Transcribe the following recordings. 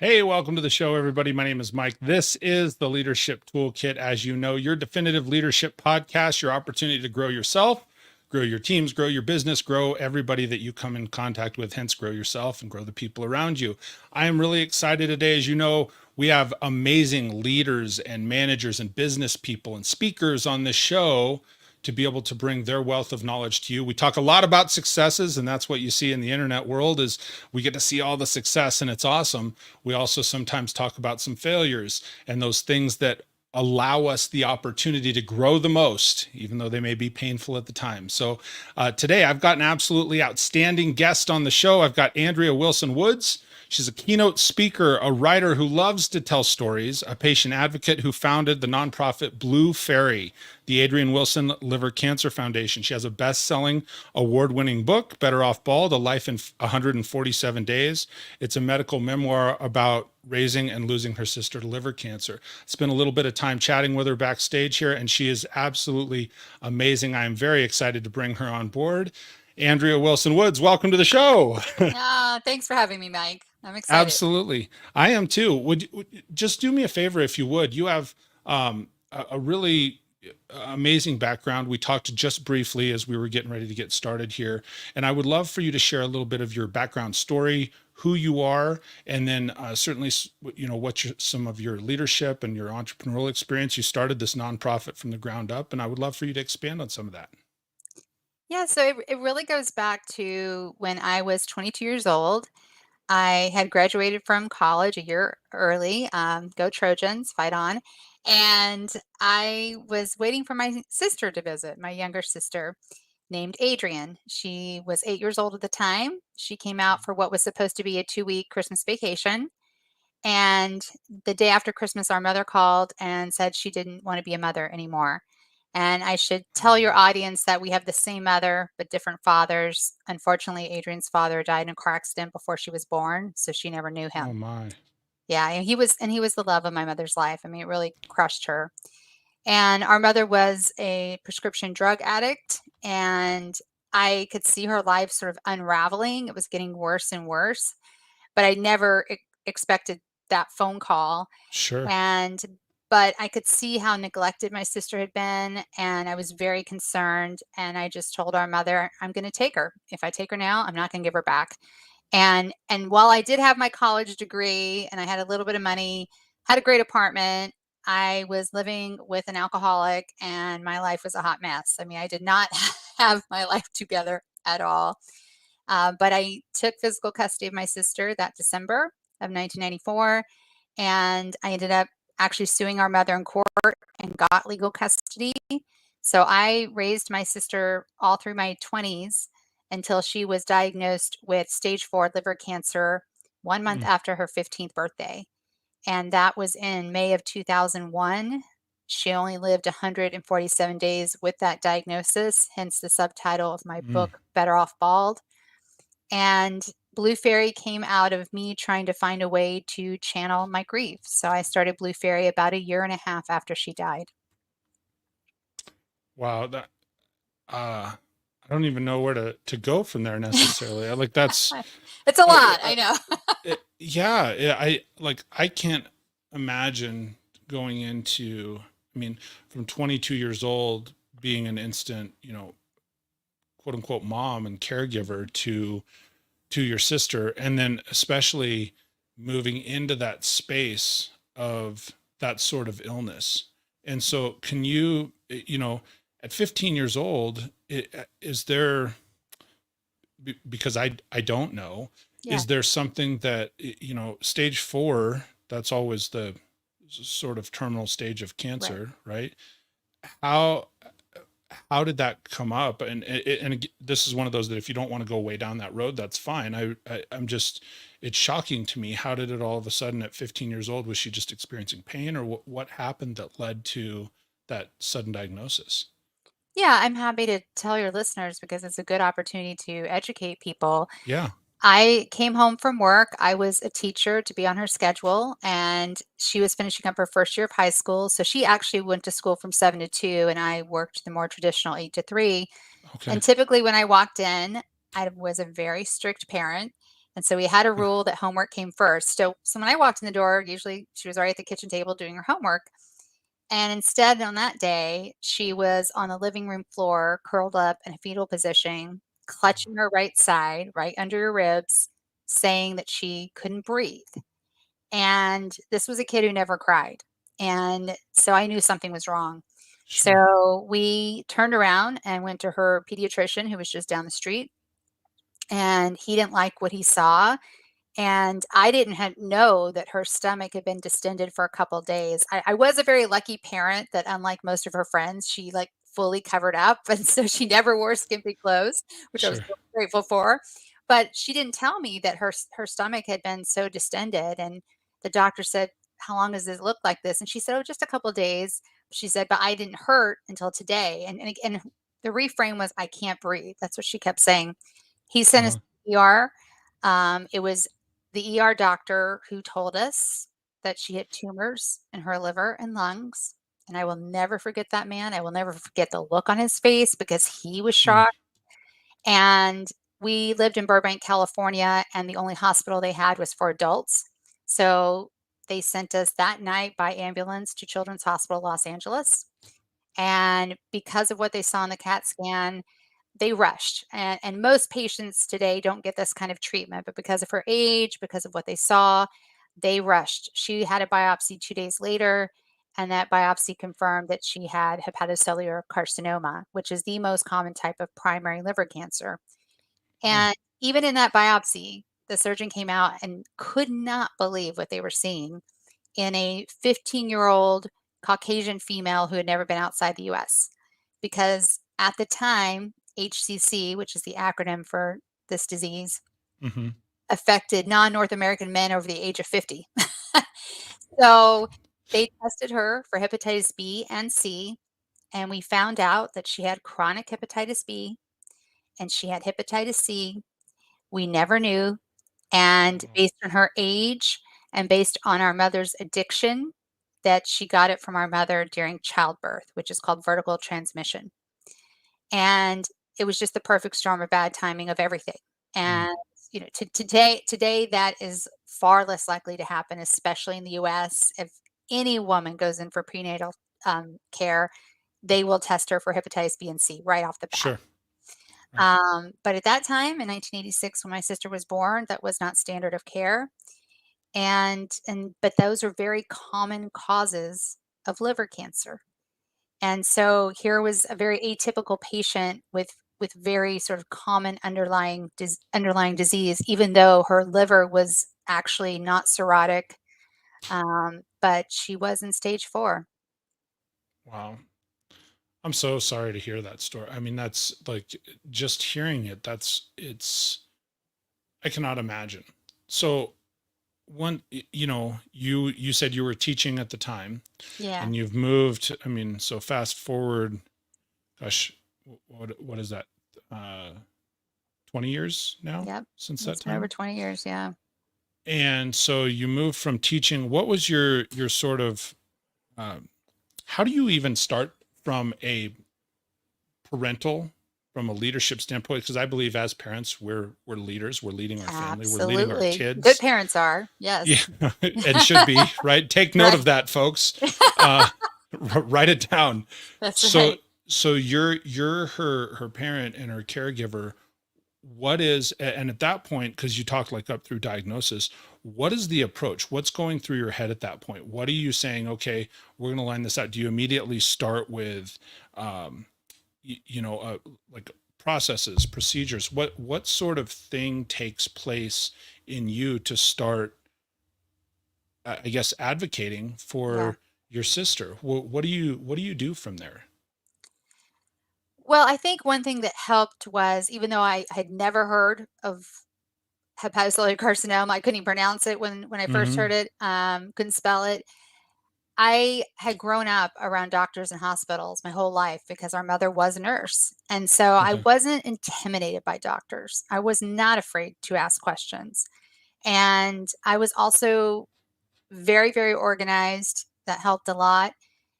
Hey, welcome to the show, everybody. My name is Mike. This is the Leadership Toolkit. As you know, your definitive leadership podcast, your opportunity to grow yourself, grow your teams, grow your business, grow everybody that you come in contact with, hence grow yourself and grow the people around you. I am really excited today. As you know, we have amazing leaders and managers and business people and speakers on this show to be able to bring their wealth of knowledge to you. We talk a lot about successes, and that's what you see in the internet world is we get to see all the success and it's awesome. We also sometimes talk about some failures and those things that allow us the opportunity to grow the most, even though they may be painful at the time. So today I've got an absolutely outstanding guest on the show. I've got Andrea Wilson Woods. She's a keynote speaker, a writer who loves to tell stories, a patient advocate who founded the nonprofit Blue Faery, the Adrienne Wilson Liver Cancer Foundation. She has a best-selling, award-winning book, Better Off Bald, A Life in 147 Days. It's a medical memoir about raising and losing her sister to liver cancer. Spent a little bit of time chatting with her backstage here, and she is absolutely amazing. I am very excited to bring her on board. Andrea Wilson Woods, welcome to the show. Thanks for having me, Mike. I'm excited. Absolutely. I am too. Would just do me a favor if you would. You have a really amazing background. We talked just briefly as we were getting ready to get started here, and I would love for you to share a little bit of your background story, who you are, and then certainly, what some of your leadership and your entrepreneurial experience. You started this nonprofit from the ground up, and I would love for you to expand on some of that. Yeah, so it really goes back to when I was 22 years old. I had graduated from college a year early. Go Trojans, fight on. And I was waiting for my sister to visit, my younger sister named Adrienne. She was 8 years old at the time. She came out for what was supposed to be a 2-week Christmas vacation. And the day after Christmas, our mother called and said she didn't want to be a mother anymore. And I should tell your audience that we have the same mother, but different fathers. Unfortunately, Adrienne's father died in a car accident before she was born, so she never knew Oh him. my. Yeah, and he was the love of my mother's life. I mean, it really crushed her. And our mother was a prescription drug addict, and I could see her life sort of unraveling. It was getting worse and worse, but I never expected that phone call. Sure. And but I could see how neglected my sister had been, and I was very concerned, and I just told our mother, "I'm gonna take her. If I take her now, I'm not gonna give her back." And while I did have my college degree and I had a little bit of money, had a great apartment, I was living with an alcoholic and my life was a hot mess. I mean, I did not have my life together at all. But I took physical custody of my sister that December of 1994, and I ended up actually suing our mother in court and got legal custody. So I raised my sister all through my 20s until she was diagnosed with stage 4 liver cancer 1 month Mm. after her 15th birthday. And that was in May of 2001. She only lived 147 days with that diagnosis, hence the subtitle of my Mm. book, Better Off Bald. And Blue Faery came out of me trying to find a way to channel my grief. So I started Blue Faery about a year and a half after she died. Wow. I don't even know where to go from there necessarily. Like that's It's a uh, lot, uh, I know. yeah. I can't imagine going into. I mean, from 22 years old, being an instant, quote unquote mom and caregiver to your sister, and then especially moving into that space of that sort of illness. And so, can you, at 15 years old, is there, because I don't know, Yeah, is there something that, stage 4, that's always the sort of terminal stage of right. cancer, right? How how did that come up? And this is one of those that if you don't want to go way down that road, that's fine. I'm just, it's shocking to me. How did it all of a sudden at 15 years old, was she just experiencing pain, or what happened that led to that sudden diagnosis? Yeah, I'm happy to tell your listeners because it's a good opportunity to educate people. Yeah. I came home from work. I was a teacher to be on her schedule, and she was finishing up her first year of high school. So she actually went to school from 7 to 2, and I worked the more traditional 8 to 3. Okay. And typically, when I walked in, I was a very strict parent. And so we had a rule that homework came first. So when I walked in the door, usually she was already at the kitchen table doing her homework. And instead, on that day, she was on the living room floor, curled up in a fetal position, clutching her right side, right under her ribs, saying that she couldn't breathe. And this was a kid who never cried. And so I knew something was wrong. Sure. So we turned around and went to her pediatrician, who was just down the street. And he didn't like what he saw. And I didn't know that her stomach had been distended for a couple days. I was a very lucky parent that, unlike most of her friends, she like fully covered up. And so she never wore skimpy clothes, which I was Sure. so grateful for. But she didn't tell me that her stomach had been so distended. And the doctor said, "How long does this look like this?" And she said, "Oh, just a couple days." She said, "But I didn't hurt until today." And the reframe was, "I can't breathe." That's what she kept saying. He sent us Uh-huh. to the ER. It was the ER doctor who told us that she had tumors in her liver and lungs. And I will never forget that man. I will never forget the look on his face because he was Mm. shocked. And we lived in Burbank, California, and the only hospital they had was for adults. So they sent us that night by ambulance to Children's Hospital Los Angeles. And because of what they saw in the CAT scan, they rushed. And most patients today don't get this kind of treatment, but because of her age, because of what they saw, they rushed. She had a biopsy 2 days later, and that biopsy confirmed that she had hepatocellular carcinoma, which is the most common type of primary liver cancer. Oh. And even in that biopsy, the surgeon came out and could not believe what they were seeing in a 15-year-old Caucasian female who had never been outside the US. Because at the time, HCC, which is the acronym for this disease, Mm-hmm. affected non-North American men over the age of 50. So they tested her for hepatitis B and C, and we found out that she had chronic hepatitis B and she had hepatitis C. We never knew. And Oh. based on her age and based on our mother's addiction, that she got it from our mother during childbirth, which is called vertical transmission. And it was just the perfect storm of bad timing of everything. Mm. And today that is far less likely to happen, especially in the US. If any woman goes in for prenatal care, they will test her for hepatitis B and C right off the bat. Sure. Right. But at that time in 1986, when my sister was born, that was not standard of care. But those are very common causes of liver cancer. And so here was a very atypical patient with very sort of common underlying disease, even though her liver was actually not cirrhotic, but she was in stage 4. Wow. I'm so sorry to hear that story. I mean, that's like just hearing it, I cannot imagine. So you said you were teaching at the time Yeah. and you've moved. I mean, so fast forward, gosh, what is that? Uh, 20 years now Yep. since that It's been over time. 20 years. Yeah. And so you moved from teaching. What was your sort of, um, how do you even start from a parental, from a leadership standpoint? Because I believe as parents, we're leaders, we're leading our family, we're leading our Absolutely. Good kids. parents are. Yeah, Yes. and should be, right? Take note Right. of that, folks. Uh, write it down. That's So, right. so you're her parent and her caregiver. And at that point, because you talked like up through diagnosis, what is the approach? What's going through your head at that point? What are you saying? Okay, we're going to line this out. Do you immediately start with, um, like processes, procedures? What sort of thing takes place in you to start, I guess, advocating Yeah. for your sister? What do you do from there? Well, I think one thing that helped was, even though I had never heard of hepatocellular carcinoma, I couldn't even pronounce it when I first Mm-hmm. heard it, couldn't spell it. I had grown up around doctors and hospitals my whole life because our mother was a nurse. And so I Okay. wasn't intimidated by doctors. I was not afraid to ask questions. And I was also very, very organized. That helped a lot.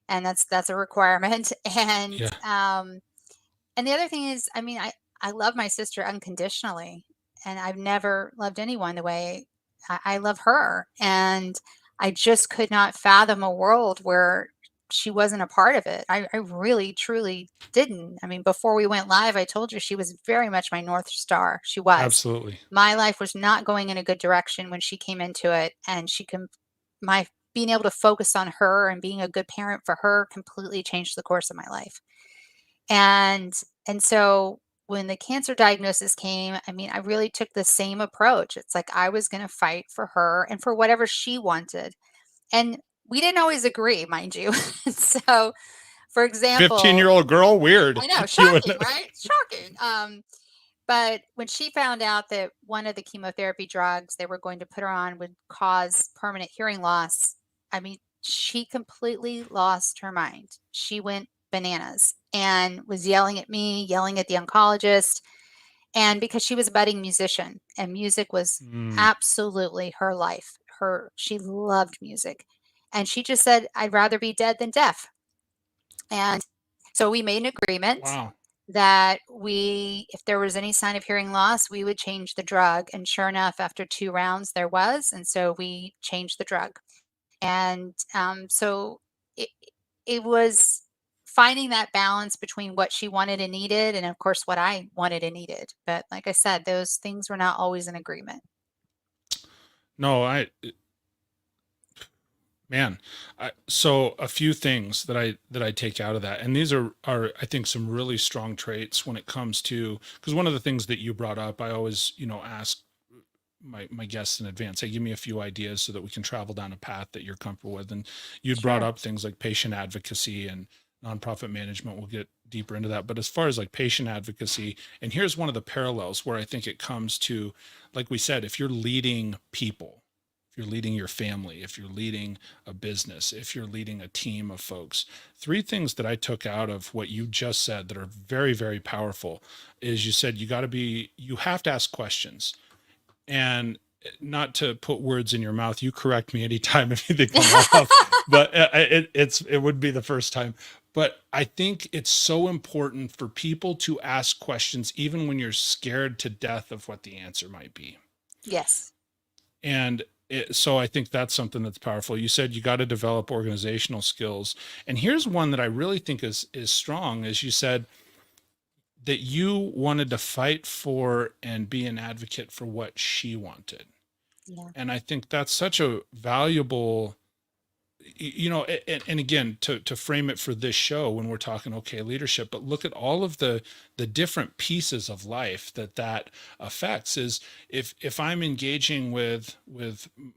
And that's a requirement. Yeah. And the other thing is, I mean, I love my sister unconditionally. I've never loved anyone the way I love her. And I just could not fathom a world where she wasn't a part of it. I really, truly didn't. I mean, before we went live, I told you she was very much my North Star. She was. Absolutely. My life was not going in a good direction when she came into it. And my being able to focus on her and being a good parent for her completely changed the course of my life. And so when the cancer diagnosis came, I mean, I really took the same approach. It's like I was going to fight for her and for whatever she wanted. And we didn't always agree, mind you. So, for example, 15-year-old girl, weird. I know, You would- shocking, right? Shocking. But when she found out that one of the chemotherapy drugs they were going to put her on would cause permanent hearing loss, I mean, she completely lost her mind. She went bananas and was yelling at me, yelling at the oncologist. And because she was a budding musician and music was Mm, absolutely her life. She loved music. And she just said, I'd rather be dead than deaf. And so we made an agreement wow. that if there was any sign of hearing loss, we would change the drug. And sure enough, after 2 rounds, there was. And so we changed the drug. And so it, it was finding that balance between what she wanted and needed, and of course, what I wanted and needed. But like I said, those things were not always in agreement. No, man. So a few things that I take out of that, and these are I think some really strong traits when it comes to, because one of the things that you brought up, I always, ask my guests in advance, hey, give me a few ideas so that we can travel down a path that you're comfortable with. And you'd brought Sure. up things like patient advocacy and nonprofit management. We'll get deeper into that. But as far as like patient advocacy, and here's one of the parallels where I think it comes to, like we said, if you're leading people, if you're leading your family, if you're leading a business, if you're leading a team of folks, three things that I took out of what you just said that are very, very powerful is you said you have to ask questions. And not to put words in your mouth, you correct me anytime if anything come off, but it would be the first time. But I think it's so important for people to ask questions, even when you're scared to death of what the answer might be. Yes. And so I think that's something that's powerful. You said you got to develop organizational skills. And here's one that I really think is strong, as you said, that you wanted to fight for and be an advocate for what she wanted. Yeah. And I think that's such a valuable, and again, to frame it for this show, when we're talking, okay, leadership, but look at all of the different pieces of life that affects. Is if I'm engaging with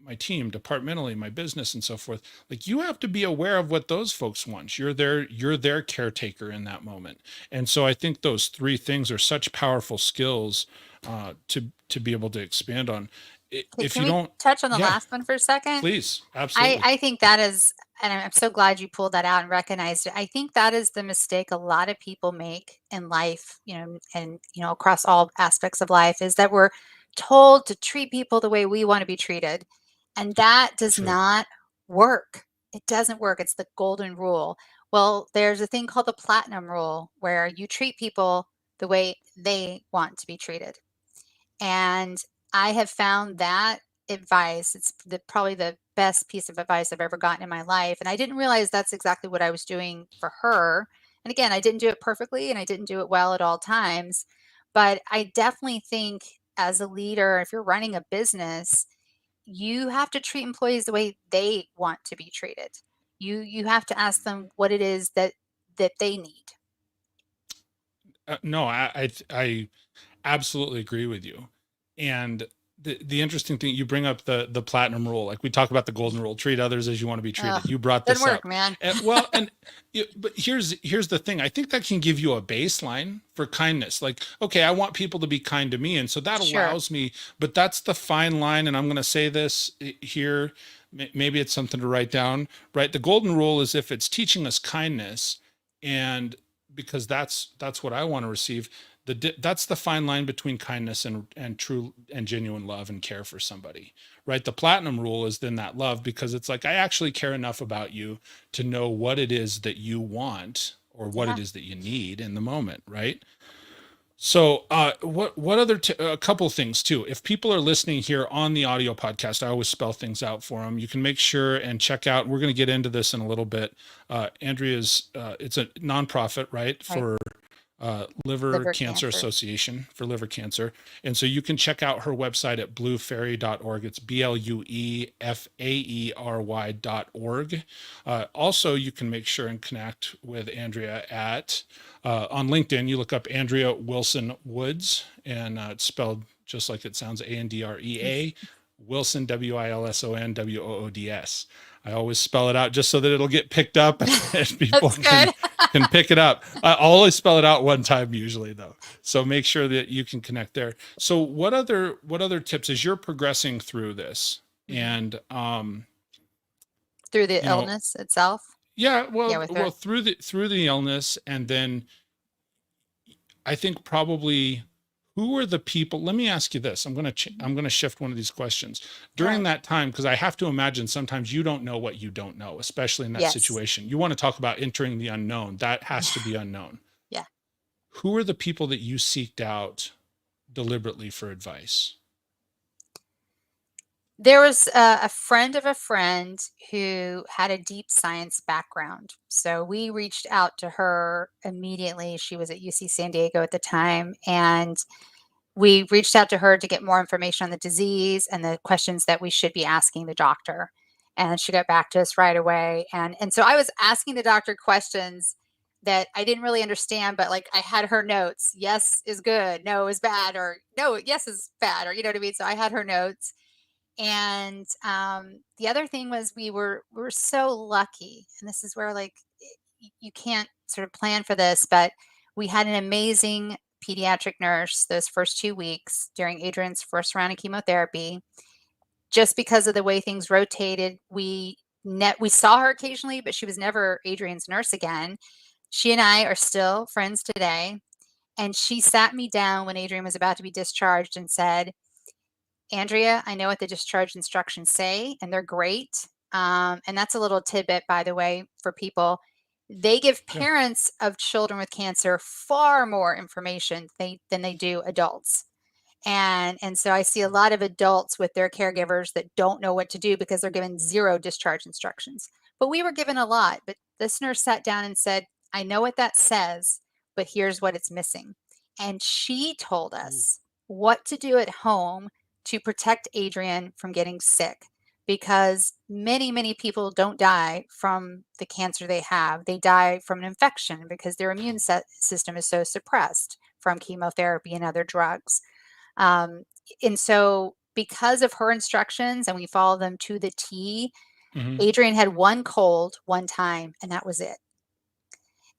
my team departmentally, my business and so forth, like, you have to be aware of what those folks want. You're their caretaker in that moment. And so I think those three things are such powerful skills to be able to expand on. If Can you we don't, touch on the yeah, last one for a second? please, absolutely. I think that is, and I'm so glad you pulled that out and recognized it. I think that is the mistake a lot of people make in life, and across all aspects of life, is that we're told to treat people the way we want to be treated. And that does True. not work. It doesn't work. It's the golden rule. Well, there's a thing called the platinum rule where you treat people the way they want to be treated. And I have found that advice, it's probably the best piece of advice I've ever gotten in my life. And I didn't realize that's exactly what I was doing for her. And again, I didn't do it perfectly and I didn't do it well at all times. But I definitely think as a leader, if you're running a business, you have to treat employees the way they want to be treated. You have to ask them what it is that they need. No, I absolutely agree with you. And the interesting thing, you bring up the platinum rule, like we talk about the golden rule, treat others as you want to be treated. You brought Doesn't this work, up. man. But here's the thing. I think that can give you a baseline for kindness. Like, okay, I want people to be kind to me. And so that Sure. allows me, but that's the fine line. And I'm going to say this here. Maybe it's something to write down, right? The golden rule is if it's teaching us kindness, and because that's what I want to receive, that's the fine line between kindness and true and genuine love and care for somebody, right? The platinum rule is then that love, because it's like, I actually care enough about you to know what it is that you want or what Yeah. it is that you need in the moment, right? So, what other a couple things too. If people are listening here on the audio podcast, I always spell things out for them. You can make sure and check out. We're going to get into this in a little bit. Andrea's it's a nonprofit, right, Right. for Liver Liver Cancer cancer. Association for liver cancer, and so you can check out her website at bluefaery.org. It's BLUEFAERY.org. Also, you can make sure and connect with Andrea at on LinkedIn. You look up Andrea Wilson Woods, and it's spelled just like it sounds, Andrea Wilson, Wilson Woods. I always spell it out just so that it'll get picked up and people That's good. can pick it up. I'll always spell it out one time usually though. So make sure that you can connect there. So what other tips as you're progressing through this and Through the you know, illness itself. yeah, Yeah, well with her. through the illness, and then I think probably who are the people, let me ask you this. I'm going to shift one of these questions during Sure. that time, because I have to imagine sometimes you don't know what you don't know, especially in that Yes. situation. You want to talk about entering the unknown. That has to be unknown. Yeah. Who are the people that you seeked out deliberately for advice? There was a friend of a friend who had a deep science background. So we reached out to her immediately. She was at UC San Diego at the time. And we reached out to her to get more information on the disease and the questions that we should be asking the doctor. And she got back to us right away. And so I was asking the doctor questions that I didn't really understand, but like I had her notes. Yes is good, no is bad, or no, yes is bad, or you know what I mean? So I had her notes. And the other thing was we were so lucky, and this is where like you can't sort of plan for this, but we had an amazing pediatric nurse those first 2 weeks during Adrienne's first round of chemotherapy. Just because of the way things rotated, we saw her occasionally, but she was never Adrienne's nurse again. She and I are still friends today. And she sat me down when Adrienne was about to be discharged and said, Andrea, I know what the discharge instructions say, and they're great. And that's a little tidbit, by the way, for people. They give Yeah. parents of children with cancer far more information than they do adults. And so I see a lot of adults with their caregivers that don't know what to do because they're given zero discharge instructions. But we were given a lot. But this nurse sat down and said, I know what that says, but here's what it's missing. And she told Ooh. us what to do at home to protect Adrienne from getting sick, because many, many people don't die from the cancer they have. They die from an infection because their immune system is so suppressed from chemotherapy and other drugs. Um, and so, because of her instructions, and we follow them to the T, Mm-hmm. Adrienne had one cold one time, and that was it.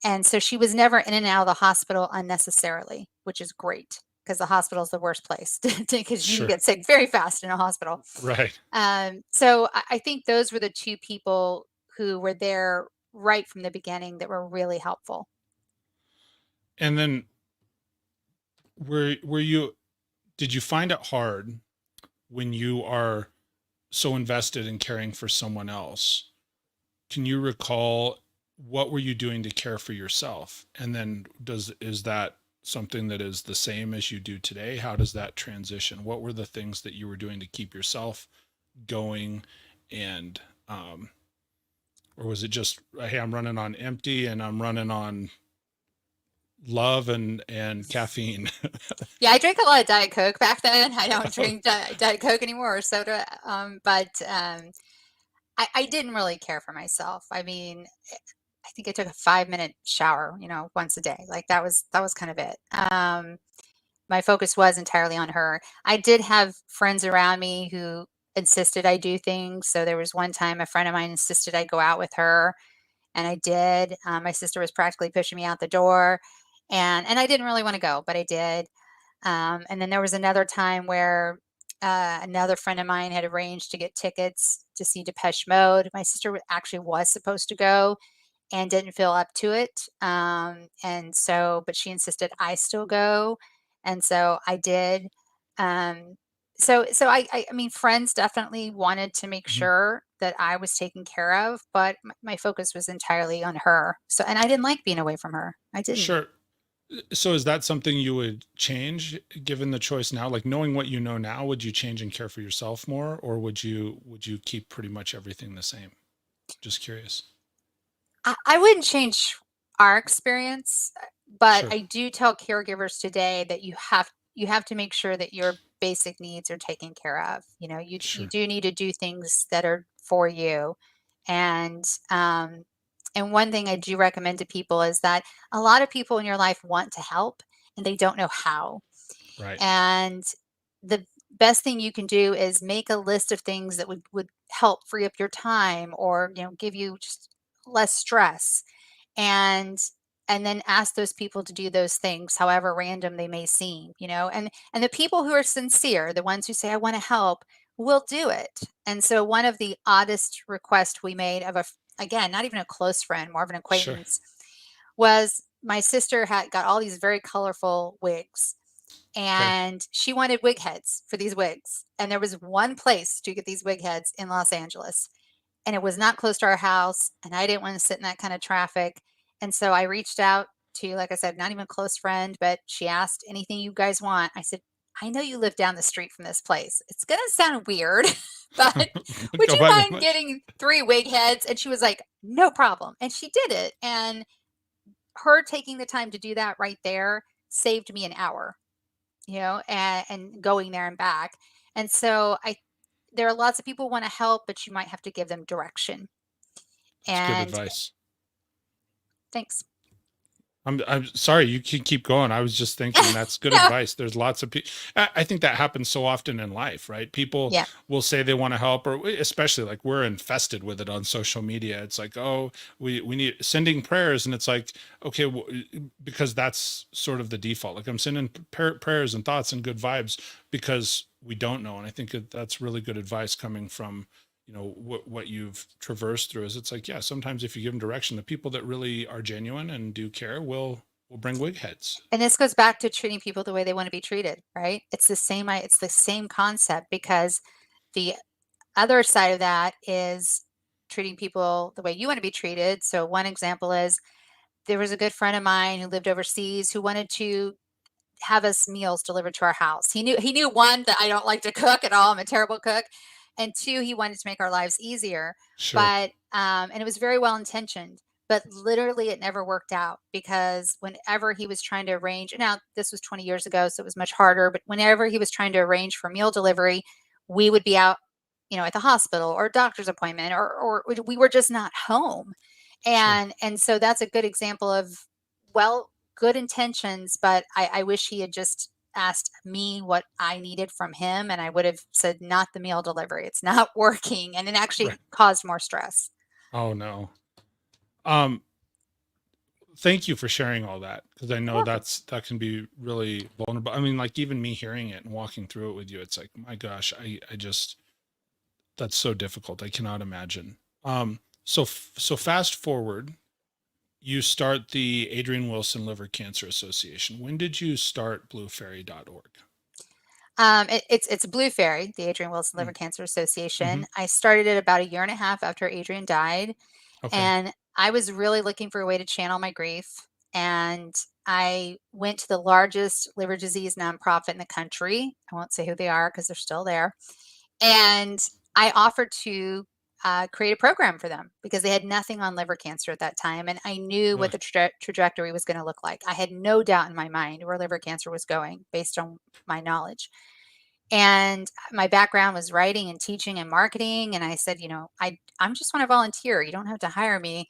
And so she was never in and out of the hospital unnecessarily, which is great because the hospital is the worst place because you can Sure. get sick very fast in a hospital. Right. So I think those were the two people who were there right from the beginning that were really helpful. And then were you did you find it hard when you are so invested in caring for someone else? Can you recall what were you doing to care for yourself? And then is that something that is the same as you do today? How does that transition? What were the things that you were doing to keep yourself going? And or was it just, hey, I'm running on empty and I'm running on love and caffeine? Yeah, I drank a lot of Diet Coke back then. I don't drink Diet Coke anymore or soda. But I didn't really care for myself. I mean, I think I took a 5-minute shower, once a day. Like that was kind of it. My focus was entirely on her. I did have friends around me who insisted I do things. So there was one time a friend of mine insisted I go out with her, and I did. My sister was practically pushing me out the door, and I didn't really want to go, but I did. And then there was another time where another friend of mine had arranged to get tickets to see Depeche Mode. My sister actually was supposed to go and didn't feel up to it. And so, but she insisted I still go. And so I did. Um, I mean, friends definitely wanted to make Mhm. sure that I was taken care of, but my focus was entirely on her. So, and I didn't like being away from her. I didn't. Sure. So is that something you would change given the choice now? Like knowing what you know now, would you change and care for yourself more, or would you keep pretty much everything the same? Just curious. I wouldn't change our experience, but Sure. I do tell caregivers today that you have to make sure that your basic needs are taken care of. You know, you Sure. do need to do things that are for you. And and one thing I do recommend to people is that a lot of people in your life want to help and they don't know how. Right. And the best thing you can do is make a list of things that would help free up your time or, you know, give you just less stress. And and then ask those people to do those things however random they may seem, you know. And the people who are sincere, the ones who say I want to help, will do it. And so one of the oddest requests we made of again, not even a close friend, more of an Sure. acquaintance, was my sister had got all these very colorful wigs Okay. and she wanted wig heads for these wigs. And there was one place to get these wig heads in Los Angeles, and it was not close to our house. And I didn't want to sit in that kind of traffic. And so I reached out to, like I said, not even a close friend, but she asked, anything you guys want? I said, I know you live down the street from this place. It's going to sound weird, but would Go you by the mind much. getting 3 wig heads? And she was like, no problem. And she did it. And her taking the time to do that right there saved me an hour, you know, and going there and back. And so there are lots of people want to help, but you might have to give them direction. That's good And advice. thanks. I'm sorry, you can keep going. I was just thinking that's good No. advice. There's lots of people. I think that happens so often in life, right? People Yeah. will say they want to help, or especially like we're infested with it on social media. It's like, oh, we need sending prayers, and it's like, okay, because that's sort of the default. Like I'm sending prayers and thoughts and good vibes because we don't know, and I think that's really good advice coming from what you've traversed through. Is it's like, yeah, sometimes if you give them direction, the people that really are genuine and do care will bring wig heads. And this goes back to treating people the way they want to be treated, right? It's the same concept, because the other side of that is treating people the way you want to be treated. So one example is there was a good friend of mine who lived overseas who wanted to have us meals delivered to our house. He knew one, that I don't like to cook at all. I'm a terrible cook. And two, he wanted to make our lives easier. Sure. But and it was very well intentioned, but literally it never worked out, because whenever he was trying to arrange, now this was 20 years ago, so it was much harder, but whenever he was trying to arrange for meal delivery, we would be out, you know, at the hospital or doctor's appointment, or we were just not home. Sure. And so that's a good example of, well, good intentions, but I wish he had just asked me what I needed from him, and I would have said, not the meal delivery. It's not working. And it Right. actually caused more stress. Oh no. Um, Thank you for sharing all that, because I know Welcome. that can be really vulnerable. I mean, like even me hearing it and walking through it with you, it's like, my gosh, I just that's so difficult. I cannot imagine. So fast forward, you start the Adrienne Wilson Liver Cancer Association. When did you start bluefaery.org? It's Blue Faery, the Adrienne Wilson Liver Mm. Cancer Mm-hmm. Association. I started it about a year and a half after Adrienne died, Okay. and I was really looking for a way to channel my grief. And I went to the largest liver disease nonprofit in the country. I won't say who they are because they're still there. And I offered to create a program for them because they had nothing on liver cancer at that time. And I knew what Really? the trajectory was going to look like. I had no doubt in my mind where liver cancer was going based on my knowledge. And my background was writing and teaching and marketing. And I said, you know, I'm just want to volunteer. You don't have to hire me.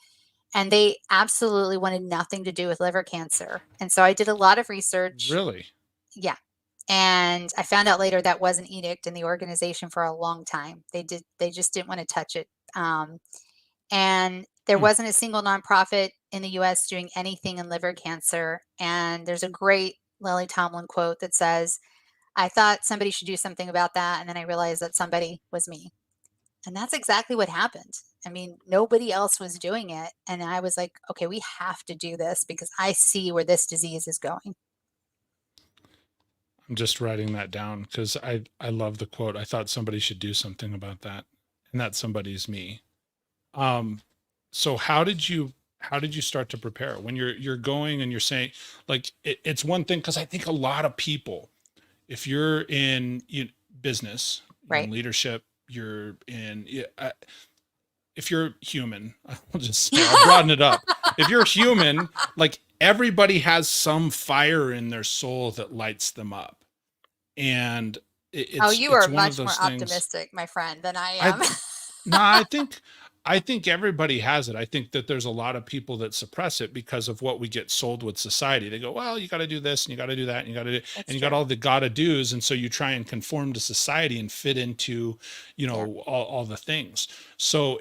And they absolutely wanted nothing to do with liver cancer. And so I did a lot of research. Really? Yeah. And I found out later that was an edict in the organization for a long time. They just didn't want to touch it. And there Hmm. wasn't a single nonprofit in the US doing anything in liver cancer. And there's a great Lily Tomlin quote that says, I thought somebody should do something about that. And then I realized that somebody was me. And that's exactly what happened. I mean, nobody else was doing it. And I was like, okay, we have to do this because I see where this disease is going. I'm just writing that down because I love the quote. I thought somebody should do something about that, and that somebody's me. Um, so how did you start to prepare when you're going and you're saying, like, it's one thing, because I think a lot of people, if you're in business, you're in Right. leadership, you're in, if you're human, I'll just say, I'll broaden it up. If you're human, like, everybody has some fire in their soul that lights them up. And Oh, it's you it's are one of much more those things. optimistic, my friend, than I I am. No, I think everybody has it. I think that there's a lot of people that suppress it because of what we get sold with society. They go, well, you got to do this and you got to do that and you got to do, That's and you got true. all the gotta do's. And so you try and conform to society and fit into, Yeah. all the things. So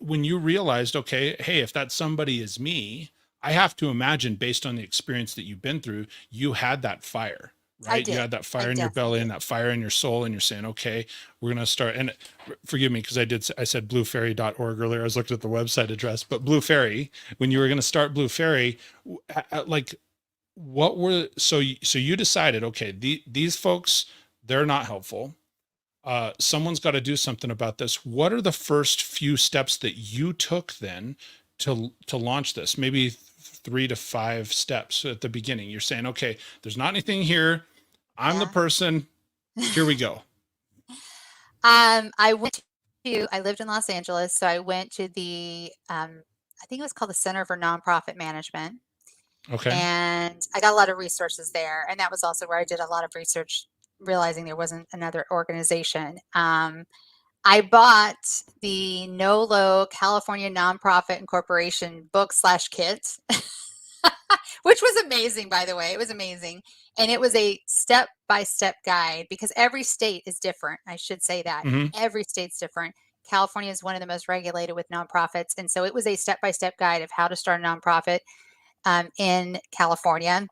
when you realized, okay, hey, if that somebody is me, I have to imagine, based on the experience that you've been through, you had that fire, I right? You did. had that I fire in your definitely belly did. and that fire in your soul. And you're saying, okay, we're going to start. And forgive me, because I said bluefairy.org earlier. I was looking at the website address, but Blue Faery, when you were going to start Blue Faery, like, what were, so you decided, okay, these folks, they're not helpful. Someone's got to do something about this. What are the first few steps that you took then to launch this? Maybe 3 to 5 steps at the beginning. You're saying, okay, there's not anything here. I'm the Yeah. person. Here we go. I went I lived in Los Angeles, so I went to I think it was called the Center for Nonprofit Management, Okay. and I got a lot of resources there. And that was also where I did a lot of research, realizing there wasn't another organization. I bought the NOLO California Nonprofit Incorporation book slash kit, which was amazing, by the way. It was amazing. And it was a step by step guide, because every state is different. I should say that Mm-hmm. every state's different. California is one of the most regulated with nonprofits. And so it was a step by step guide of how to start a nonprofit in California.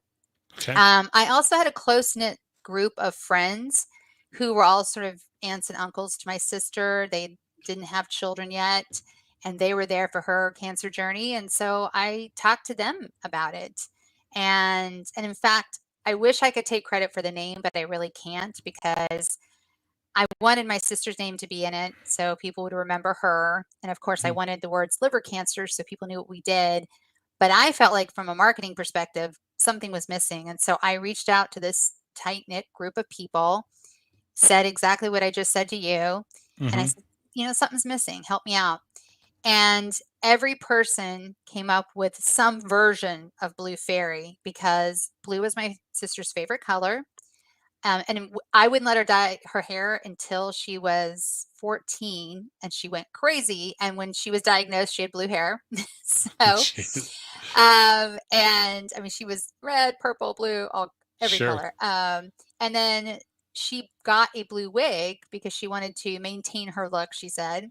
Okay. I also had a close knit group of friends who were all sort of aunts and uncles to my sister. They didn't have children yet, and they were there for her cancer journey. And so I talked to them about it. And in fact, I wish I could take credit for the name, but I really can't, because I wanted my sister's name to be in it so people would remember her. And of course, I Mm-hmm. wanted the words liver cancer so people knew what we did. But I felt like, from a marketing perspective, something was missing. And so I reached out to this tight knit group of people, said exactly what I just said to you. And I Mm-hmm. said, something's missing. Help me out. And every person came up with some version of Blue Fairy, because blue was my sister's favorite color. And I wouldn't let her dye her hair until she was 14, and she went crazy. And when she was diagnosed, she had blue hair. So, Jeez. and I mean, she was red, purple, blue, every Sure. color. And then she got a blue wig because she wanted to maintain her look, she said.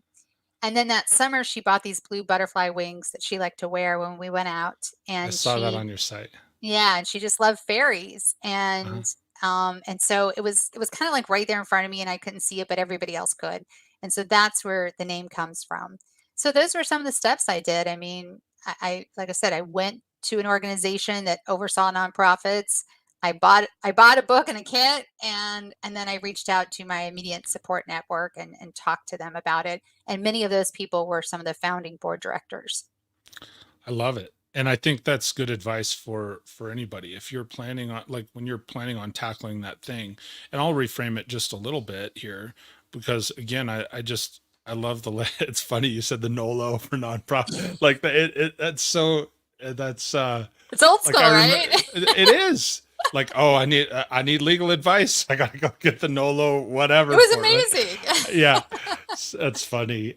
And then that summer, she bought these blue butterfly wings that she liked to wear when we went out. I And saw that on your site. yeah, and she just loved fairies. Uh-huh. And so it was kind of like right there in front of me, and I couldn't see it, but everybody else could. And so that's where the name comes from. So those were some of the steps I did. I mean, I like I said, I went to an organization that oversaw nonprofits. I bought a book and a kit, and then I reached out to my immediate support network and talked to them about it. And many of those people were some of the founding board directors. I love it. And I think that's good advice for anybody. If you're planning on, like, when you're planning on tackling that thing, and I'll reframe it just a little bit here, because again, I love it's funny you said the NOLO for nonprofit. Like, that's so, that's It's old like, school, I remember, right? it is like, oh, I need legal advice. I gotta go get the NOLO It whatever was for it, right? amazing. Yeah, that's funny.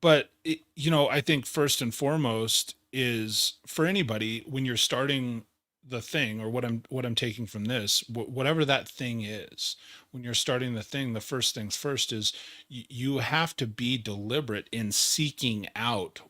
But I think first and foremost is, for anybody, when you're starting the thing, or what I'm taking from this, whatever that thing is, when you're starting the thing, the first things first is, you have to be deliberate in seeking out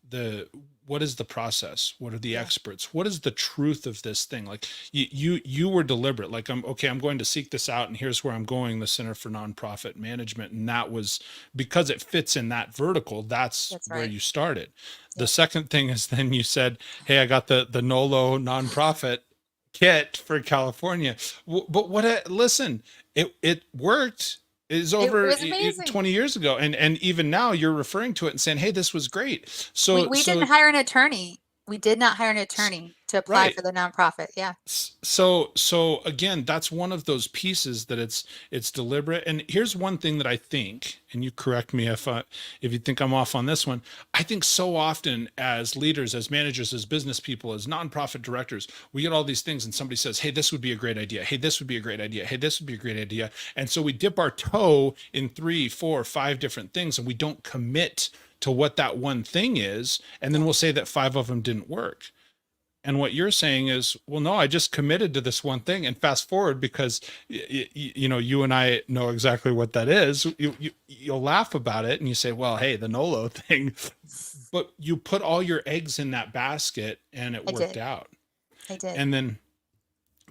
the what is the process, what are the Yeah, experts, what is the truth of this thing. Like, you were deliberate, like, I'm going to seek this out, and here's where I'm going, the Center for Nonprofit Management. And that was because it fits in that vertical. That's that's where right. you started. The Yep. second thing is, then you said, hey, I got the NOLO nonprofit kit for California. But listen, it worked. is It over was amazing. 20 years ago. And even now you're referring to it and saying, hey, this was great. We didn't hire an attorney. We did not hire an attorney to apply right. for the nonprofit. Yeah. So again, that's one of those pieces that it's deliberate. And here's one thing that I think, and you correct me if you think I'm off on this one. I think so often as leaders, as managers, as business people, as nonprofit directors, we get all these things and somebody says, hey, this would be a great idea. Hey, this would be a great idea. Hey, this would be a great idea. And so we dip our toe in 3, 4, 5 different things and we don't commit to what that one thing is. And then we'll say that 5 of them didn't work. And what you're saying is, well, no, I just committed to this one thing. And fast forward, because you and I know exactly what that is. You'll laugh about it and you say, well, hey, the Nolo thing, but you put all your eggs in that basket and it worked out. I did. And then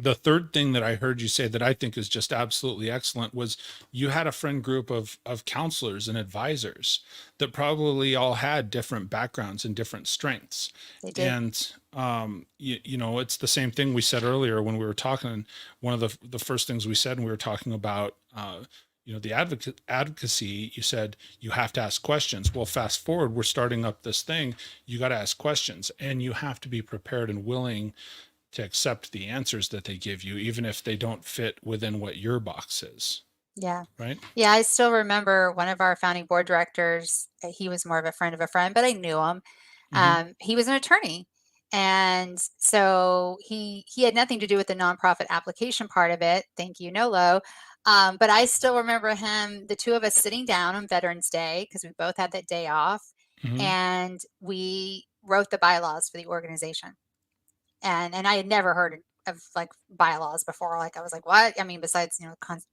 the third thing that I heard you say that I think is just absolutely excellent was you had a friend group of counselors and advisors that probably all had different backgrounds and different strengths. They did. And it's the same thing we said earlier when we were talking. One of the first things we said when we were talking about the advocacy, you said you have to ask questions. Well, fast forward, we're starting up this thing. You got to ask questions, and you have to be prepared and willing to accept the answers that they give you, even if they don't fit within what your box is. Yeah. Right. Yeah. I still remember one of our founding board directors. He was more of a friend of a friend, but I knew him. He was an attorney. And so he had nothing to do with the nonprofit application part of it. Thank you, Nolo. But I still remember the two of us sitting down on Veterans Day, because we both had that day off, and we wrote the bylaws for the organization. And I had never heard of like bylaws before. Like I was like, what? I mean, besides,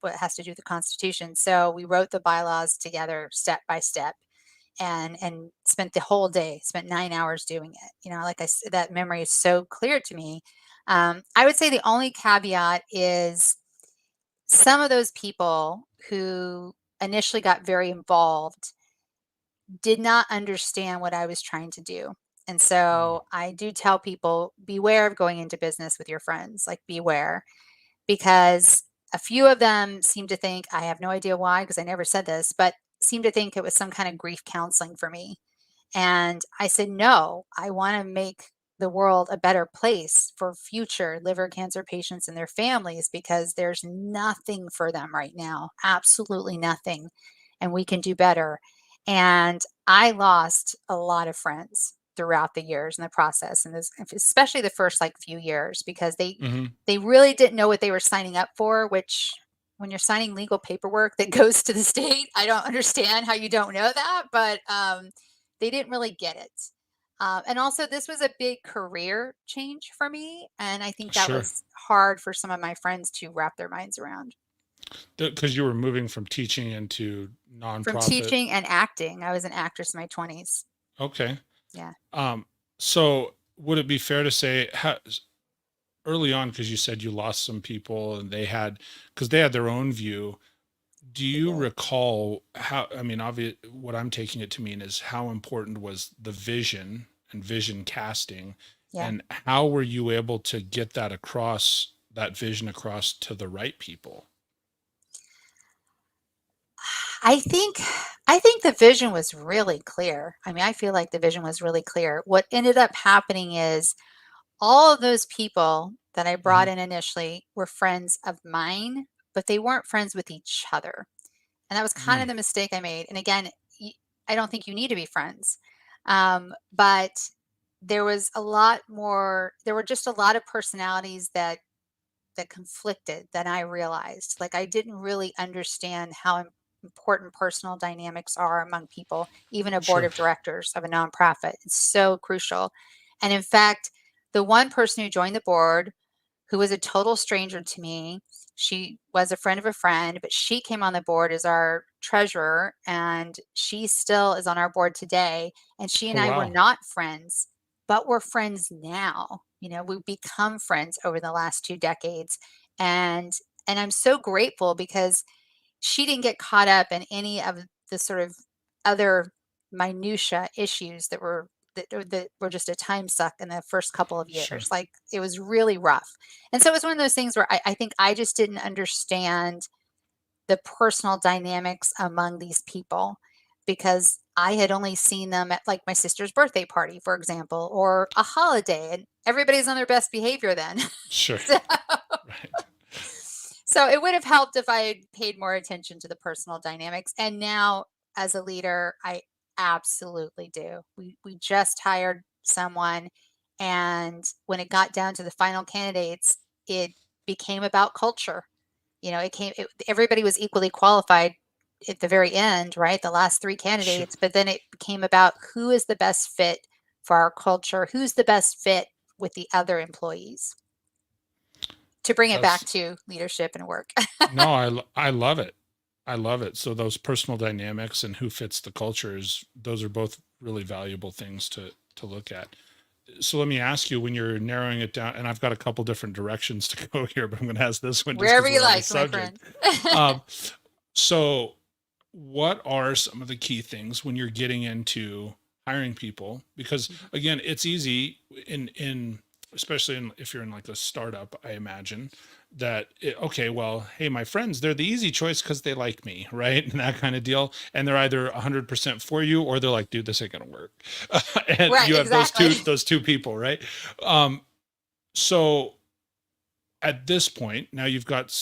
what has to do with the Constitution. So we wrote the bylaws together step by step and spent the whole day, spent 9 hours doing it. Like I said, that memory is so clear to me. I would say the only caveat is some of those people who initially got very involved did not understand what I was trying to do. And so I do tell people, beware of going into business with your friends, like beware, because a few of them seem to think, I have no idea why, because I never said this, but seem to think it was some kind of grief counseling for me. And I said, no, I want to make the world a better place for future liver cancer patients and their families, because there's nothing for them right now, absolutely nothing. And we can do better. And I lost a lot of friends throughout the years in the process, and especially the first few years, because they really didn't know what they were signing up for, which when you're signing legal paperwork that goes to the state, I don't understand how you don't know that, but they didn't really get it. And also, this was a big career change for me, and I think that was hard for some of my friends to wrap their minds around. Because you were moving from teaching into nonprofit. From teaching and acting. I was an actress in my 20s. Okay. Yeah. So would it be fair to say early on, because you said you lost some people and because they had their own view, do you recall how, what I'm taking it to mean is how important was the vision and vision casting, and how were you able to get that vision across to the right people? I think the vision was really clear. I feel like the vision was really clear. What ended up happening is all of those people that I brought in initially were friends of mine, but they weren't friends with each other. And that was kind of the mistake I made. And again, I don't think you need to be friends. But there was there were just a lot of personalities that conflicted than I realized. Like I didn't really understand how important personal dynamics are among people, even a board of directors of a nonprofit. It's so crucial. And in fact, the one person who joined the board, who was a total stranger to me, she was a friend of a friend, but she came on the board as our treasurer, and she still is on our board today. And she and I were not friends, but we're friends now. We've become friends over the last 2 decades. And I'm so grateful, because she didn't get caught up in any of the sort of other minutia issues that were just a time suck in the first couple of years. Like it was really rough. And so it was one of those things where I think I just didn't understand the personal dynamics among these people, because I had only seen them at like my sister's birthday party, for example, or a holiday, and everybody's on their best behavior then. Sure. So, Right. so it would have helped if I had paid more attention to the personal dynamics. And now as a leader, I absolutely do. We just hired someone, and when it got down to the final candidates, it became about culture. Everybody was equally qualified at the very end, right? The last three Sure. candidates, but then it became about who is the best fit for our culture, who's the best fit with the other employees, to bring it back That's to leadership and work. no, I love it. I love it. So those personal dynamics and who fits the cultures, those are both really valuable things to look at. So let me ask you, when you're narrowing it down, and I've got a couple different directions to go here, but I'm going to ask this one just Wherever because you we're on the like, my friend. subject. Um, so what are some of the key things when you're getting into hiring people? Because again, it's easy in especially if you're in like a startup, I imagine that okay, well, hey, my friends, they're the easy choice because they like me, right? And that kind of deal. And they're either 100% for you, or they're like, dude, this ain't gonna work. And Right, you have exactly. those two people, right? Um, so at this point, now you've got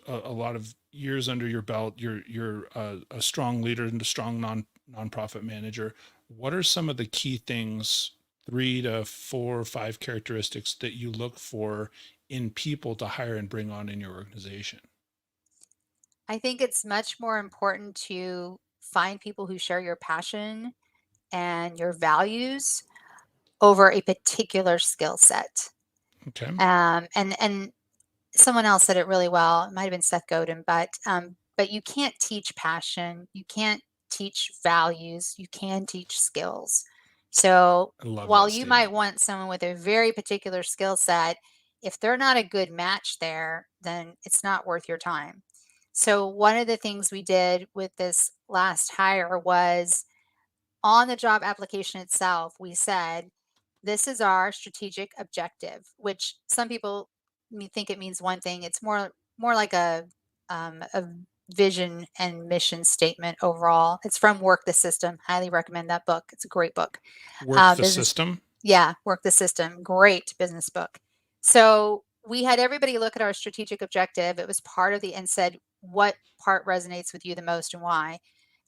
a lot of years under your belt. You're a strong leader and a strong nonprofit manager. What are some of the key things, 3 to 4 or 5 characteristics that you look for in people to hire and bring on in your organization? I think it's much more important to find people who share your passion and your values over a particular skill set. Okay. And someone else said it really well. It might have been Seth Godin, but you can't teach passion. You can't teach values. You can teach skills. So I love while that you might statement. want someone with a very particular skill set, if they're not a good match there, then it's not worth your time. So one of the things we did with this last hire was, on the job application itself, we said, this is our strategic objective, which some people think it means one thing. It's more like a vision and mission statement overall. It's from Work the System. Highly recommend that book. It's a great book. Work the Business, system. yeah, Work the System. Great business book. So we had everybody look at our strategic objective. It was part of and said, what part resonates with you the most and why?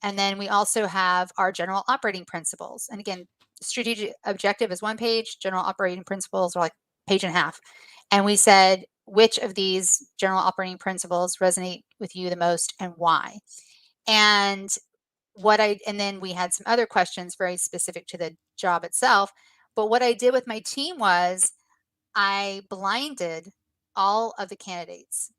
And then we also have our general operating principles. And again, strategic objective is one page, general operating principles are like page and a half. And we said, which of these general operating principles resonate with you the most and why? And and then we had some other questions very specific to the job itself. But what I did with my team was I blinded all of the candidates.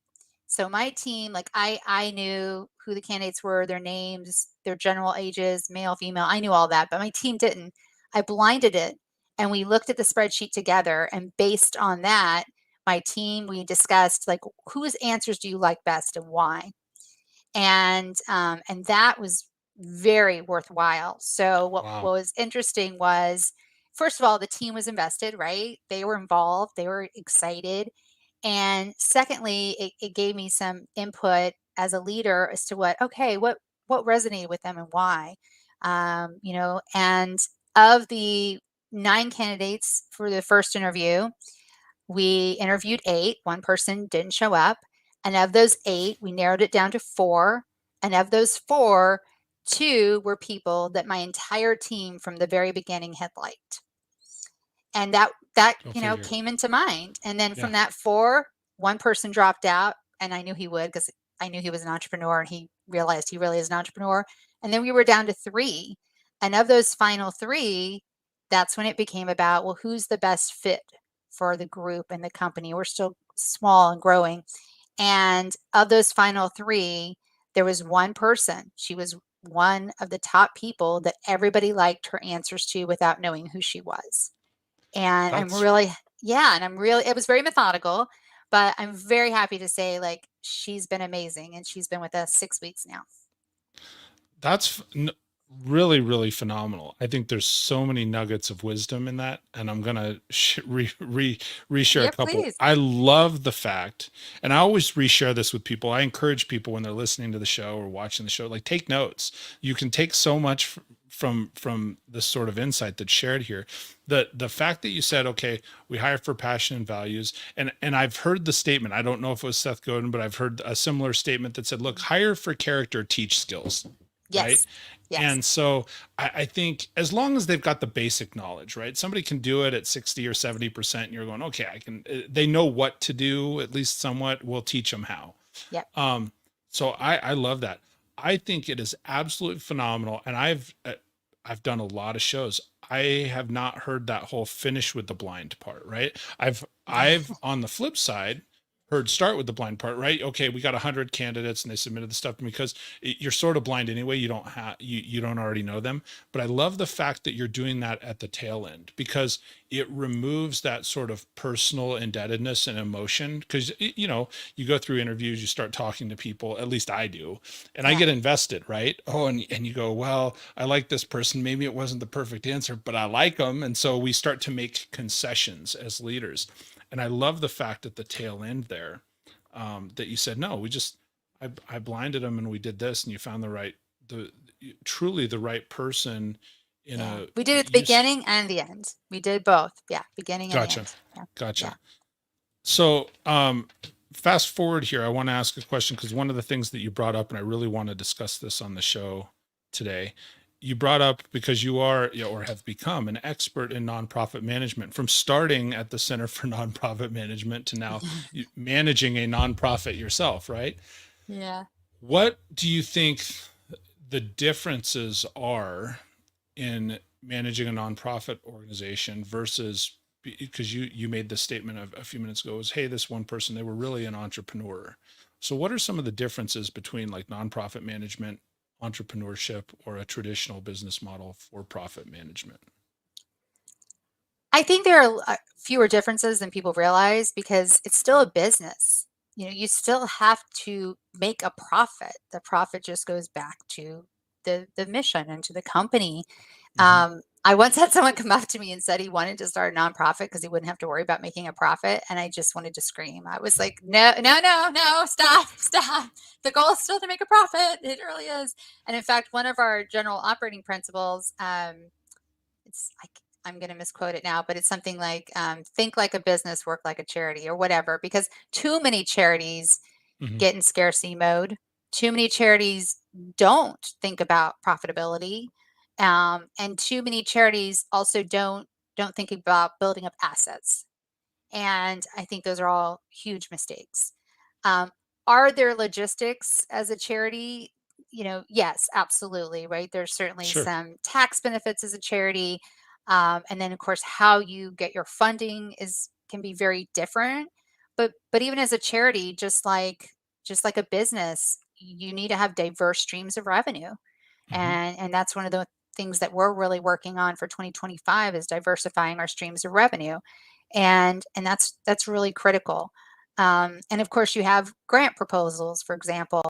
So my team, like I knew who the candidates were, their names, their general ages, male, female. I knew all that, but my team didn't. I blinded it, and we looked at the spreadsheet together, and based on that, my team, we discussed like, whose answers do you like best and why? And that was very worthwhile. So what Wow. was interesting was, first of all, the team was invested, right? They were involved, they were excited. And secondly, it gave me some input as a leader as to what resonated with them and why. And of the 9 candidates for the first interview, we interviewed 8. One person didn't show up. And of those 8, we narrowed it down to 4. And of those 4, 2 were people that my entire team from the very beginning had liked. And that Go figure. came into mind. And then Yeah. from that 4, one person dropped out, and I knew he would, because I knew he was an entrepreneur, and he realized he really is an entrepreneur. And then we were down to 3. And of those final 3, that's when it became about, well, who's the best fit for the group and the company? We're still small and growing. And of those final 3, there was one person. She was one of the top people that everybody liked her answers to without knowing who she was. And That's it was very methodical, but I'm very happy to say, like, she's been amazing, and she's been with us 6 weeks now. that's really, really phenomenal. I think there's so many nuggets of wisdom in that, and I'm gonna reshare a Yeah, couple. please. I love the fact, and I always reshare this with people. I encourage people when they're listening to the show or watching the show, like take notes. You can take so much from this sort of insight that's shared here. The fact that you said, okay, we hire for passion and values, and I've heard the statement. I don't know if it was Seth Godin, but I've heard a similar statement that said, look, hire for character, teach skills, right? Yes. Yes. And so I think as long as they've got the basic knowledge, right? Somebody can do it at 60 or 70%, and you're going, okay, I can, they know what to do, at least somewhat. We'll teach them how. Yep. So I love that. I think it is absolutely phenomenal. And I've done a lot of shows. I have not heard that whole finish with the blind part, right? I've on the flip side heard start with the blind part, right? Okay, we got 100 candidates and they submitted the stuff because you're sort of blind anyway. You don't have you don't already know them. But I love the fact that you're doing that at the tail end because it removes that sort of personal indebtedness and emotion. Because you go through interviews, you start talking to people. At least I do, and I Yeah. get invested, right? Oh, and you go, well, I like this person. Maybe it wasn't the perfect answer, but I like them, and so we start to make concessions as leaders. And I love the fact at the tail end there that you said, no, I blinded them and we did this, and you found the truly the right person in Yeah. a We did it at the use. beginning and the end. We did both. Yeah. Beginning and the Gotcha. end. Yeah. Yeah. Gotcha. So, fast forward here, I want to ask a question because one of the things that you brought up, and I really want to discuss this on the show today, you brought up because you are or have become an expert in nonprofit management from starting at the Center for Nonprofit Management to now managing a nonprofit yourself, right? Yeah. What do you think the differences are in managing a nonprofit organization versus because you made the statement of a few minutes ago was, hey, this one person, they were really an entrepreneur. So what are some of the differences between like nonprofit management, entrepreneurship, or a traditional business model for profit management? I think there are fewer differences than people realize because it's still a business. You still have to make a profit. The profit just goes back to the mission and to the company. Mm-hmm. I once had someone come up to me and said he wanted to start a nonprofit because he wouldn't have to worry about making a profit. And I just wanted to scream. I was like, no, no, no, no, stop, stop. The goal is still to make a profit. It really is. And in fact, one of our general operating principles, it's like, I'm going to misquote it now, but it's something like think like a business, work like a charity or whatever, because too many charities Mm-hmm. get in scarcity mode. Too many charities don't think about profitability. And too many charities also don't think about building up assets. And I think those are all huge mistakes. Um, are there logistics as a charity? Yes, absolutely, right? There's certainly Sure. some tax benefits as a charity. And then of course, how you get your funding can be very different. But even as a charity, just like a business, you need to have diverse streams of revenue. Mm-hmm. And that's one of the things that we're really working on for 2025 is diversifying our streams of revenue. And that's really critical. And of course, you have grant proposals, for example,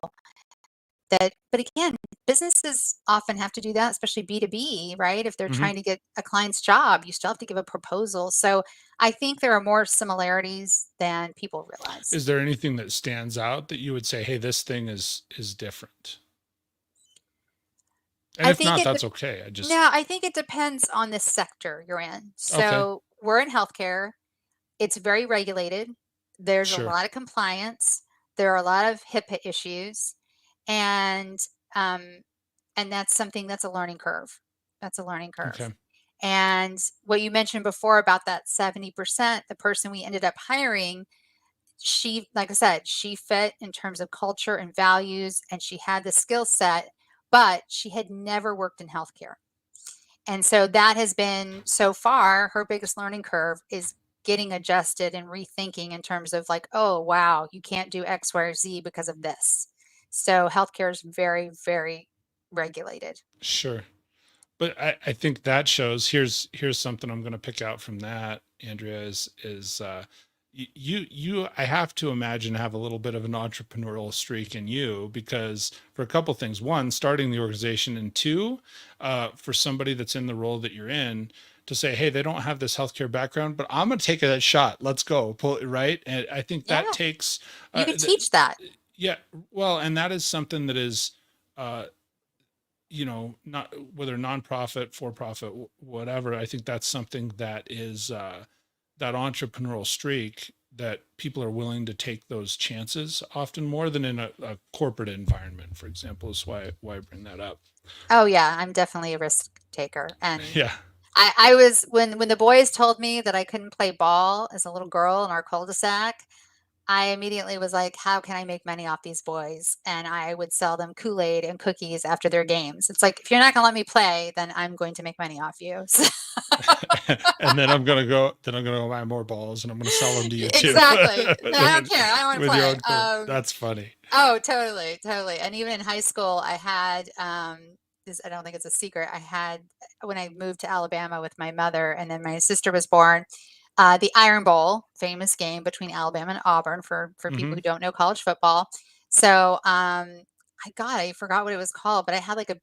but again, businesses often have to do that, especially B2B, right? If they're Mm-hmm. trying to get a client's job, you still have to give a proposal. So I think there are more similarities than people realize. Is there anything that stands out that you would say, hey, this thing is different? And I if think not, it that's okay. I just No, I think it depends on the sector you're in. okay. So we're in healthcare. It's very regulated. There's a Sure. lot of compliance. There are a lot of HIPAA issues, and um, and that's a learning curve. That's a learning curve. Okay. And what you mentioned before about that 70%, the person we ended up hiring, she, like I said, she fit in terms of culture and values, and she had the skill set, but she had never worked in healthcare. And so that has been so far her biggest learning curve is getting adjusted and rethinking in terms of like, oh, wow, you can't do X, Y, or Z because of this. So healthcare is very, very regulated. Sure. But I think that shows here's something I'm going to pick out from that, Andrea, is I have to imagine have a little bit of an entrepreneurial streak in you, because for a couple things: one, starting the organization, and two, for somebody that's in the role that you're in, to say, hey, they don't have this healthcare background, but I'm going to take that shot. Let's go pull it, right. And I think Yeah, that takes, you could teach that. yeah, well, and that is something that is, not whether nonprofit, for profit, whatever. I think that's something that is, that entrepreneurial streak, that people are willing to take those chances often more than in a corporate environment, for example, is why I bring that up. Oh yeah, I'm definitely a risk taker. And Yeah. I was when the boys told me that I couldn't play ball as a little girl in our cul-de-sac, I immediately was like, how can I make money off these boys? And I would sell them Kool-Aid and cookies after their games. It's like, if you're not going to let me play, then I'm going to make money off you. So And then I'm gonna go buy more balls and I'm gonna sell them to you too. exactly. I don't care. I don't want to With your play. own cool. That's funny. Oh, totally, totally. And even in high school, I had this, I don't think it's a secret. I had, when I moved to Alabama with my mother, and then my sister was born, the Iron Bowl, famous game between Alabama and Auburn for people Hmm. who don't know college football. So I forgot what it was called, but I had like a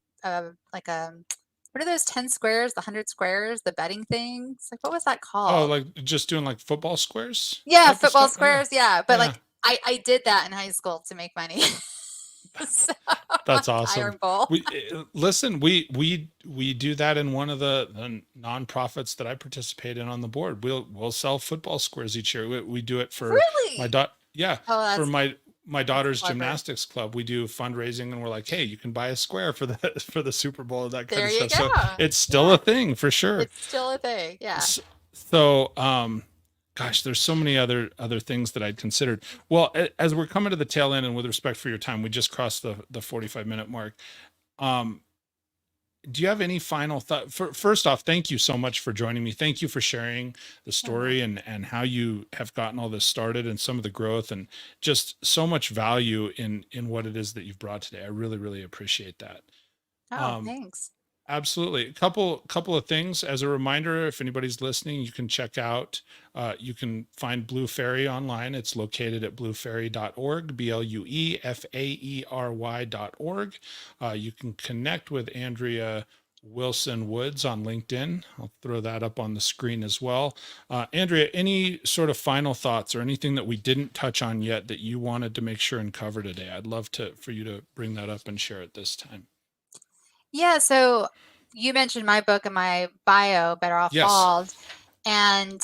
what are those 10 squares, the 100 squares, the betting things? Like, what was that Oh, called? like just doing like football squares Yeah, type of football stuff. Yeah. squares. Yeah, but Yeah. like I did that in high school to make money. So, That's awesome. Iron Bowl. Listen, we do that in one of the nonprofits that I participate in on the board. We'll sell football squares each year. We do it for my Really? yeah, Oh, for my that's daughter's clever. gymnastics club. We do fundraising, and we're like, hey, you can buy a square for the for the Super Bowl and that kind There of you stuff. So go. it's still Yeah, a thing for sure. it's still a thing. Yeah. So, gosh, there's so many other things that I'd considered. Well, as we're coming to the tail end, and with respect for your time, we just crossed the 45-minute mark. Um, do you have any final thought? First off, thank you so much for joining me. Thank you for sharing the Oh, story and how you have gotten all this started, and some of the growth, and just so much value in what it is that you've brought today. I really, really appreciate that. oh, Um, thanks. Absolutely. A couple of things as a reminder. If anybody's listening, you can check out, you can find Blue Faery online. It's located at bluefaery.org, BLUEFAERY.org. You can connect with Andrea Wilson Woods on LinkedIn. I'll throw that up on the screen as well. Andrea, any sort of final thoughts or anything that we didn't touch on yet that you wanted to make sure and cover today? I'd love for you to bring that up and share it this time. Yeah, so you mentioned my book and my bio, Better Off Yes. Bald, and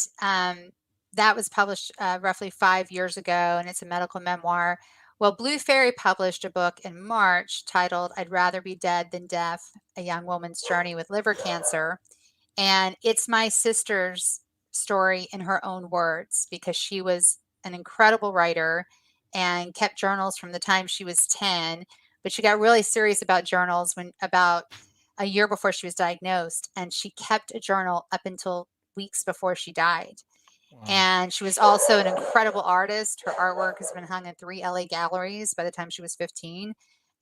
that was published roughly 5 years ago, and it's a medical memoir. Well, Blue Fairy published a book in March titled "I'd Rather Be Dead Than Deaf: A Young Woman's Journey with Liver Cancer," and it's my sister's story in her own words, because she was an incredible writer and kept journals from the time she was 10, but she got really serious about journals when about a year before she was diagnosed, and she kept a journal up until weeks before she died. Wow. And she was also an incredible artist. Her artwork has been hung in 3 LA galleries by the time she was 15.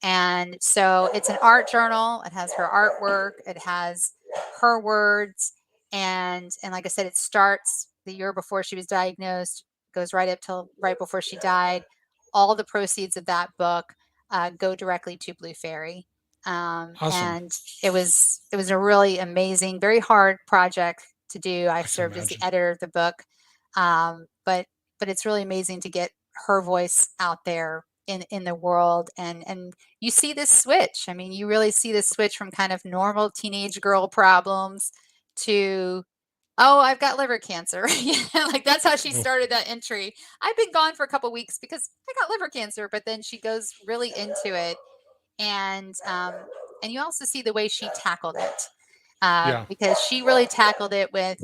And so it's an art journal. It has her artwork, it has her words, and like I said, it starts the year before she was diagnosed, goes right up till right before she died. All the proceeds of that book go directly to Blue Fairy. Awesome. And it was a really amazing, very hard project to do. I I can served as the imagine. editor of the book, but it's really amazing to get her voice out there in the world, and you see this switch. I mean, you really see this switch from kind of normal teenage girl problems to, oh, I've got liver cancer. Yeah, like that's how she Oh, started that entry. I've been gone for a couple weeks because I got liver cancer, but then she goes really into it, and you also see the way she tackled it, yeah. because she really tackled it with,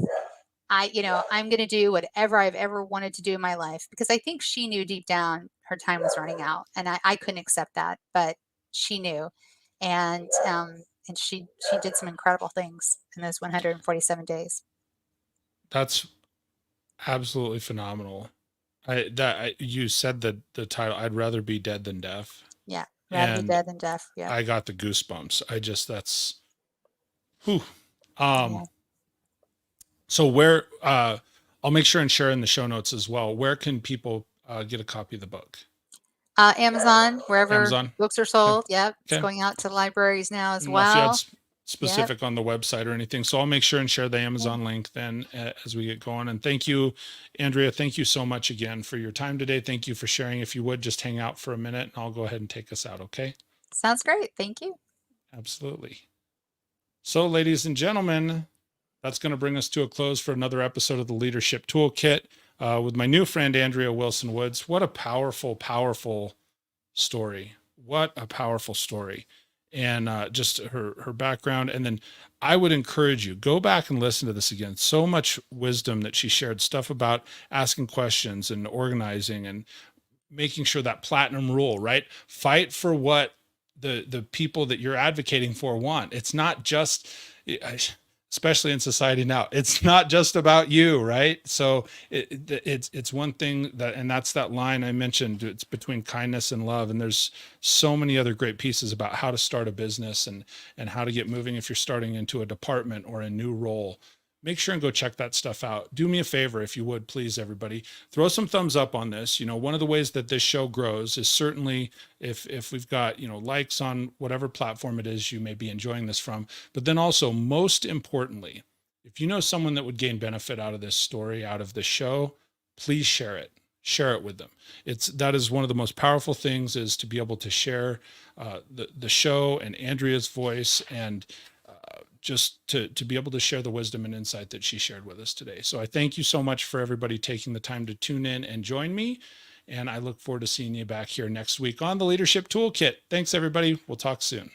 I'm going to do whatever I've ever wanted to do in my life, because I think she knew deep down her time was running out, and I couldn't accept that, but she knew, and she did some incredible things in those 147 days. That's absolutely phenomenal. You said the title, I'd rather be dead than deaf. Yeah, rather be And dead than deaf. Yeah, I got the goosebumps. That's whew. Um, yeah. so where I'll make sure and share in the show notes as well. Where can people get a copy of the book? Amazon, wherever Amazon. books are Okay. sold. Yep. It's Okay. going out to libraries now as I don't know if you had well. Yep. specific on the website or anything. So I'll make sure and share the Amazon link then as we get going. And thank you, Andrea. Thank you so much again for your time today. Thank you for sharing. If you would just hang out for a minute and I'll go ahead and take us out. Okay. Sounds great. Thank you. Absolutely. So ladies and gentlemen, that's going to bring us to a close for another episode of the Leadership Toolkit with my new friend, Andrea Wilson Woods. What a powerful, powerful story. What a powerful story. And just her background. And then I would encourage you, go back and listen to this again. So much wisdom that she shared, stuff about asking questions and organizing and making sure that platinum rule, right? Fight for what the people that you're advocating for want. It's not just, especially in society now, it's not just about you, right? So it's one thing that, and that's that line I mentioned, it's between kindness and love. And there's so many other great pieces about how to start a business and how to get moving if you're starting into a department or a new role. Make sure and go check that stuff out. Do me a favor, if you would, please, everybody, throw some thumbs up on this. You know, one of the ways that this show grows is certainly if we've got, you know, likes on whatever platform it is you may be enjoying this from, but then also most importantly, if you know someone that would gain benefit out of this story, out of the show, please share it with them. That is one of the most powerful things, is to be able to share the show and Andrea's voice, and just to be able to share the wisdom and insight that she shared with us today. So I thank you so much for everybody taking the time to tune in and join me. And I look forward to seeing you back here next week on the Leadership Toolkit. Thanks, everybody. We'll talk soon.